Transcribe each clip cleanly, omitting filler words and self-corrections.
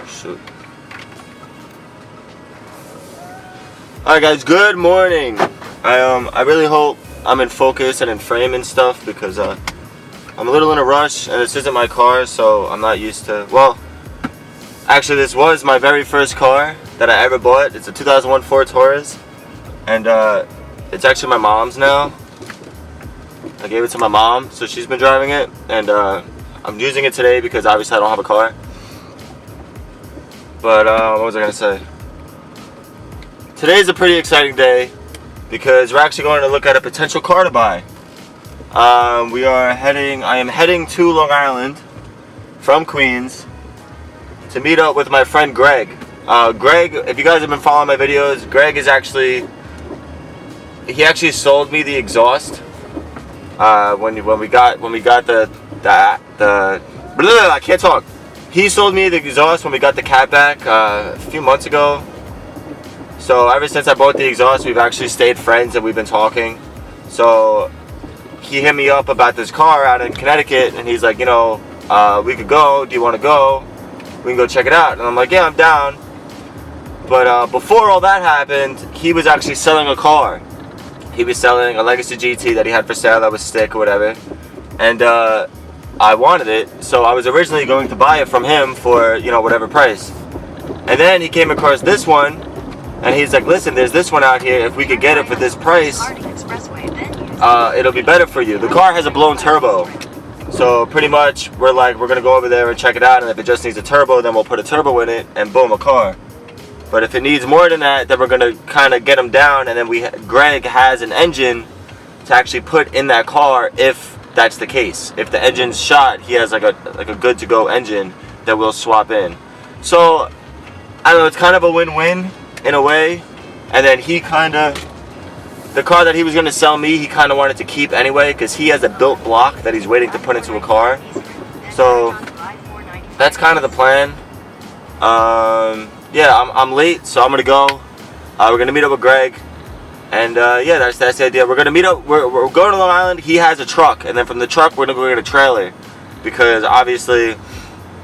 Shoot. Alright guys, good morning. I really hope I'm in focus and in frame and stuff because I'm a little in a rush and this isn't my car, so I'm not used to, well, actually this was my very first car that I ever bought. It's a 2001 Ford Taurus and it's actually my mom's now. I gave it to my mom, so she's been driving it, and I'm using it today because obviously I don't have a car. But what was I gonna say? Today's a pretty exciting day because we're actually going to look at a potential car to buy. I am heading to Long Island from Queens to meet up with my friend Greg. Greg, if you guys have been following my videos, Greg is actually, he actually sold me the exhaust when we got the I can't talk. He sold me the exhaust when we got the cat back a few months ago. So ever since I bought the exhaust, we've actually stayed friends and we've been talking. So he hit me up about this car out in Connecticut and he's like, you know, we could go. Do you want to go? We can go check it out. And I'm like, yeah, I'm down. But before all that happened, he was actually selling a car. He was selling a Legacy GT that he had for sale that was stick or whatever. And I wanted it, so I was originally going to buy it from him for, you know, whatever price. And then he came across this one, and he's like, listen, there's this one out here, if we could get it for this price, it'll be better for you. The car has a blown turbo, so pretty much we're gonna go over there and check it out, and if it just needs a turbo, then we'll put a turbo in it, and boom, a car. But if it needs more than that, then we're gonna kind of get them down, and then Greg has an engine to actually put in that car if that's the case. If the engine's shot, he has like a good to go engine that we'll swap in. So I don't know, it's kind of a win-win in a way. And then the car that he was going to sell me, he kind of wanted to keep anyway because he has a built block that he's waiting to put into a car. So that's kind of the plan. Yeah, I'm late, so I'm gonna go. We're gonna meet up with Greg, and yeah, that's the idea. We're gonna meet up. We're going to Long Island. He has a truck, and then from the truck we're gonna go get a trailer because obviously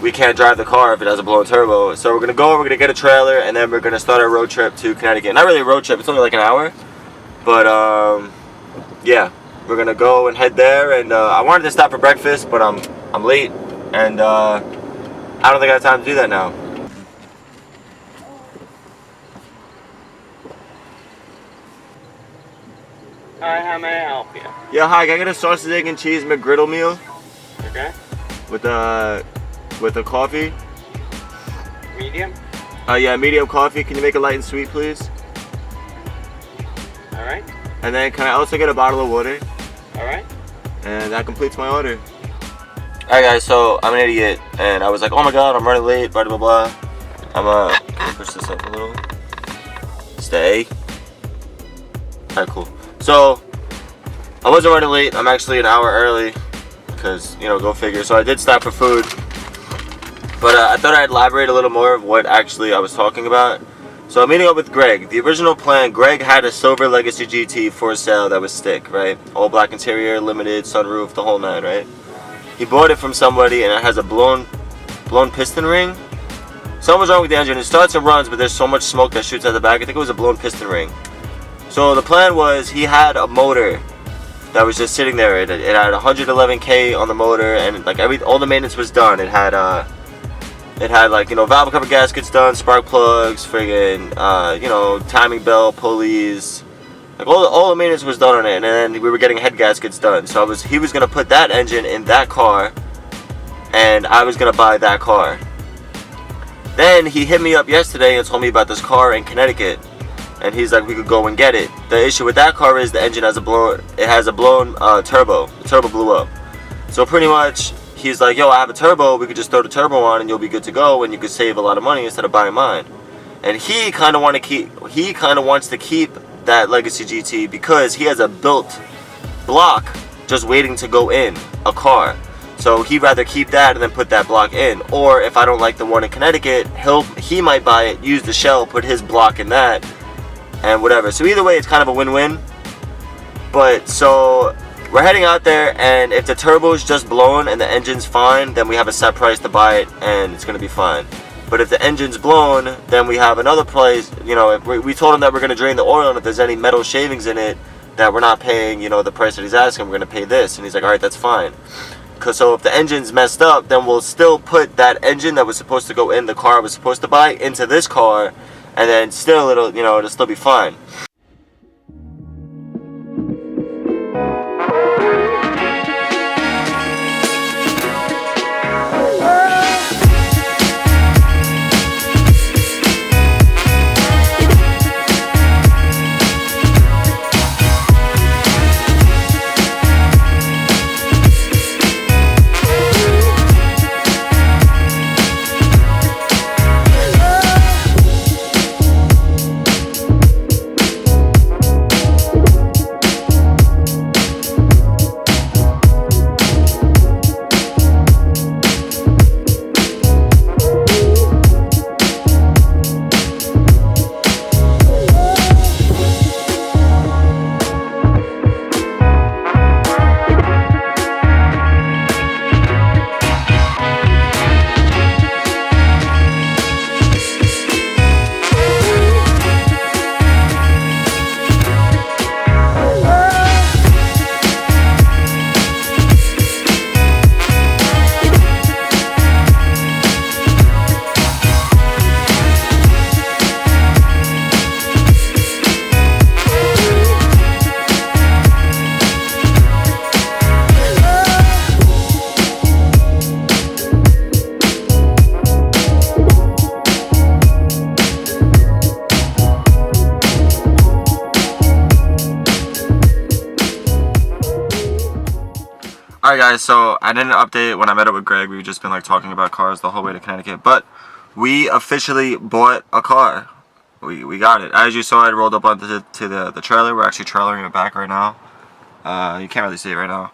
we can't drive the car if it has a blown turbo. So we're gonna get a trailer, and then we're gonna start our road trip to Connecticut. Not really a road trip; it's only like an hour, but yeah, we're gonna go and head there. And I wanted to stop for breakfast, but I'm late, and I don't think I have time to do that now. Hi, how may I help you? Yeah, hi. Can I get a sausage, egg, and cheese McGriddle meal? Okay. With a coffee? Medium? Yeah, medium coffee. Can you make it light and sweet, please? Alright. And then can I also get a bottle of water? Alright. And that completes my order. Alright guys, so I'm an idiot. And I was like, oh my god, I'm running late, blah blah blah. I'm push this up a little. Stay. Alright, cool. So, I wasn't running late. I'm actually an hour early because, you know, go figure. So I did stop for food. But I thought I'd elaborate a little more of what actually I was talking about. So I'm meeting up with Greg. The original plan, Greg had a silver Legacy GT for sale that was stick, right? All black interior, limited, sunroof, the whole nine, right? He bought it from somebody and it has a blown piston ring. Something was wrong with the engine. It starts and runs, but there's so much smoke that shoots out the back. I think it was a blown piston ring. So the plan was he had a motor that was just sitting there. It had 111K on the motor, and like all the maintenance was done. It had like, you know, valve cover gaskets done, spark plugs, friggin' you know, timing belt, pulleys, like all the maintenance was done on it. And then we were getting head gaskets done. So he was gonna put that engine in that car, and I was gonna buy that car. Then he hit me up yesterday and told me about this car in Connecticut. And he's like, we could go and get it. The issue with that car is the engine has a blown turbo. The turbo blew up. So pretty much, he's like, yo, I have a turbo. We could just throw the turbo on and you'll be good to go, and you could save a lot of money instead of buying mine. And he kind of wants to keep that Legacy GT because he has a built block just waiting to go in a car. So he'd rather keep that and then put that block in. Or if I don't like the one in Connecticut, he might buy it, use the shell, put his block in that, and whatever. So either way, it's kind of a win-win. But so we're heading out there, and if the turbo's just blown and the engine's fine, then we have a set price to buy it, and it's gonna be fine. But if the engine's blown, then we have another place. You know, if we told him that we're going to drain the oil, and if there's any metal shavings in it, that we're not paying, you know, the price that he's asking, we're going to pay this. And he's like, all right, that's fine. So if the engine's messed up, then we'll still put that engine that was supposed to go in the car I was supposed to buy into this car, and then still it'll still be fine. Alright guys, so I didn't update when I met up with Greg. We've just been like talking about cars the whole way to Connecticut, but we officially bought a car. We got it. As you saw, I rolled up onto the trailer. We're actually trailering it back right now. You can't really see it right now,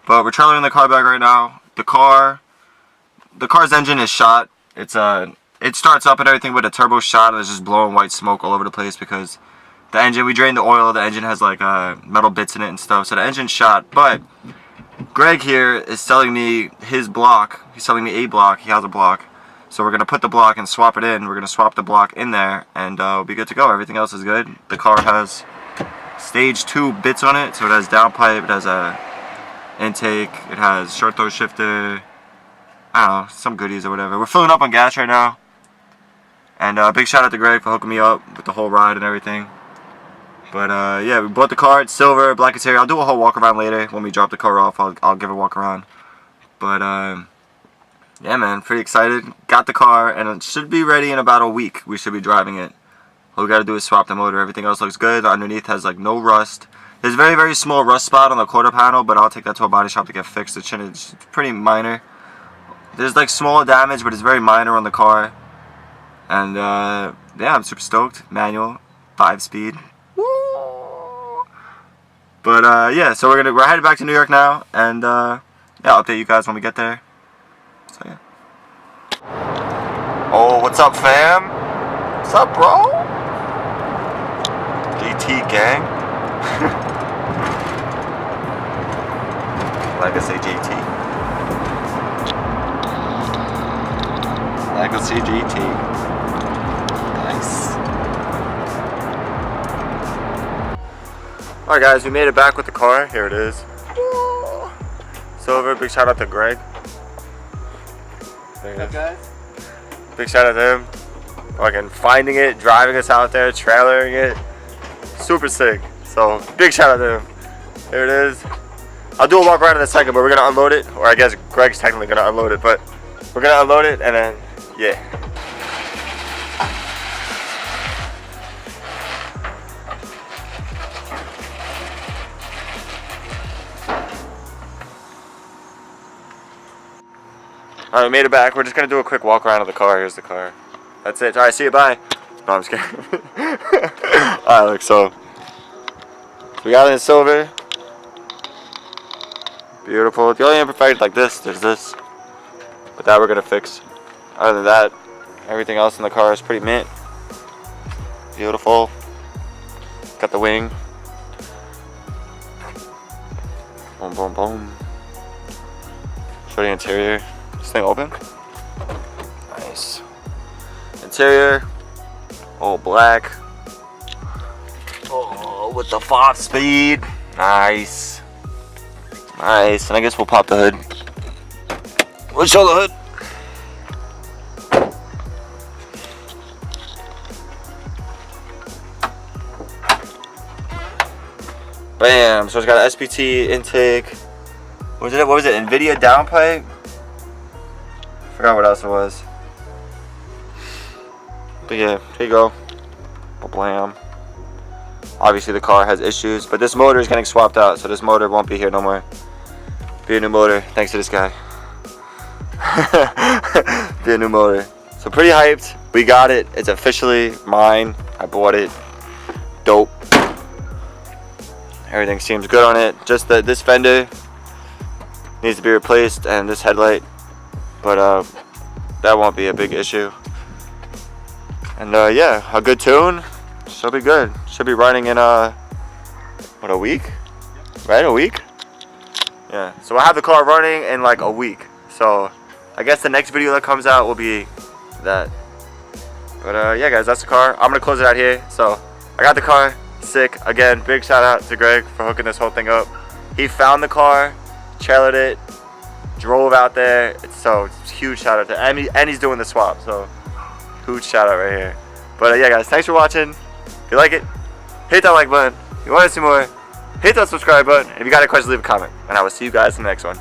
but we're trailering the car back right now. The car's engine is shot. It starts up and everything, but the turbo shot, and it's just blowing white smoke all over the place because the engine, we drained the oil. The engine has like metal bits in it and stuff, so the engine's shot. But Greg here is selling me his block. He's selling me a block. He has a block. So we're going to put the block and swap it in. We're going to swap the block in there, and we'll be good to go. Everything else is good. The car has stage 2 bits on it. So it has downpipe, it has a intake, it has short throw shifter, I don't know, some goodies or whatever. We're filling up on gas right now. And big shout out to Greg for hooking me up with the whole ride and everything. But yeah, we bought the car. It's silver, black interior. I'll do a whole walk around later when we drop the car off. I'll give a walk around. But yeah, man, pretty excited. Got the car, and it should be ready in about a week. We should be driving it. All we gotta do is swap the motor. Everything else looks good. Underneath has like no rust. There's a very, very small rust spot on the quarter panel, but I'll take that to a body shop to get fixed. It's pretty minor. There's like small damage, but it's very minor on the car. And yeah, I'm super stoked. Manual, 5-speed. But yeah, so we're headed back to New York now, and yeah, I'll update you guys when we get there. So yeah. Oh, what's up, fam? What's up, bro? GT gang. Like I say, GT. Like I say, GT. Nice. Alright guys, we made it back with the car. Here it is. Silver, big shout out to Greg. There What's up, guys? Big shout out to him. Fucking finding it, driving us out there, trailering it. Super sick. So, big shout out to him. There it is. I'll do a walk around in a second, but we're gonna unload it. Or I guess Greg's technically gonna unload it, but we're gonna unload it and then, yeah. Alright, we made it back. We're just gonna do a quick walk around of the car. Here's the car. That's it. Alright, see you, bye. No, I'm just kidding. Alright, look, so we got it in silver. Beautiful. The only imperfect like this, there's this. But that we're gonna fix. Other than that, everything else in the car is pretty mint. Beautiful. Got the wing. Boom, boom, boom. Show the interior. This thing open? Nice. interior, all black. Oh, with the 5-speed. Nice. Nice. And I guess we'll pop the hood. Let's show the hood. Bam. So it's got an SPT intake. What was it? NVIDIA downpipe? Forgot what else it was. But yeah, here you go. Blam. Obviously the car has issues, but this motor is getting swapped out, so this motor won't be here no more. Be a new motor, thanks to this guy. Be a new motor. So pretty hyped. We got it. It's officially mine. I bought it. Dope. Everything seems good on it. Just that this fender needs to be replaced and this headlight, but that won't be a big issue. And yeah, a good tune. Should be good. Should be riding in what, a week? Right, a week? Yeah. So I have the car running in like a week. So I guess the next video that comes out will be that. But yeah, guys, that's the car. I'm gonna close it out here. So I got the car. Sick. Again, big shout out to Greg for hooking this whole thing up. He found the car, trailered it, drove out there. So it's huge shout out to him. And he's doing the swap. So huge shout out right here. But yeah, guys, thanks for watching. If you like it, hit that like button. If you want to see more, hit that subscribe button. If you got any questions, leave a comment. And I will see you guys in the next one.